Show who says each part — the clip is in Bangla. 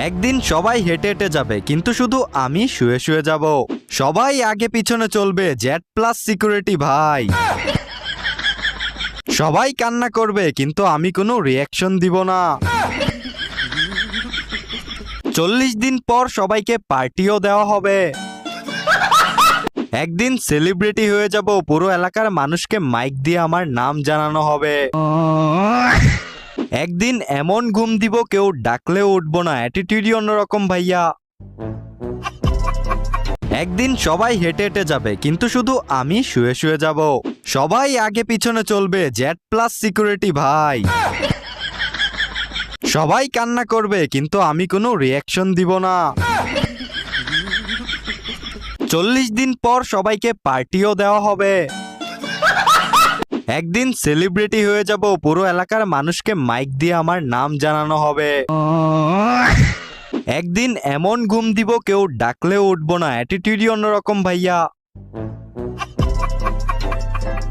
Speaker 1: একদিন সবাই হেঁটে হেঁটে যাবে কিন্তু শুধু আমি শুয়ে শুয়ে যাব। সবাই আগে পিছনে চলবে, জেড প্লাস সিকিউরিটি ভাই। সবাই কান্না করবে কিন্তু আমি কোনো রিয়াকশন দিব না। 40 দিন পর সবাইকে পার্টিও দেওয়া হবে। একদিন সেলিব্রিটি হয়ে যাব, পুরো এলাকার মানুষকে মাইক দিয়ে আমার নাম জানানো হবে। একদিন এমন ঘুম দিব কেউ ডাকলেও উঠবো না, অ্যাটিটিউডই অন্যরকম ভাইয়া। একদিন সবাই হেঁটে হেঁটে যাবে কিন্তু শুধু আমি শুয়ে শুয়ে যাব। সবাই আগে পিছনে চলবে, জেড প্লাস সিকিউরিটি ভাই। সবাই কান্না করবে কিন্তু আমি কোনো রিয়াকশন দিব না। 40 দিন পর সবাইকে পার্টিও দেওয়া হবে। একদিন সেলিব্রিটি হয়ে যাব, পুরো এলাকার মানুষকে মাইক দিয়ে আমার নাম জানানো হবে। একদিন এমন ঘুম দিব কেউ ডাকলেও উঠবো না, অ্যাটিটিউডই অন্যরকম ভাইয়া।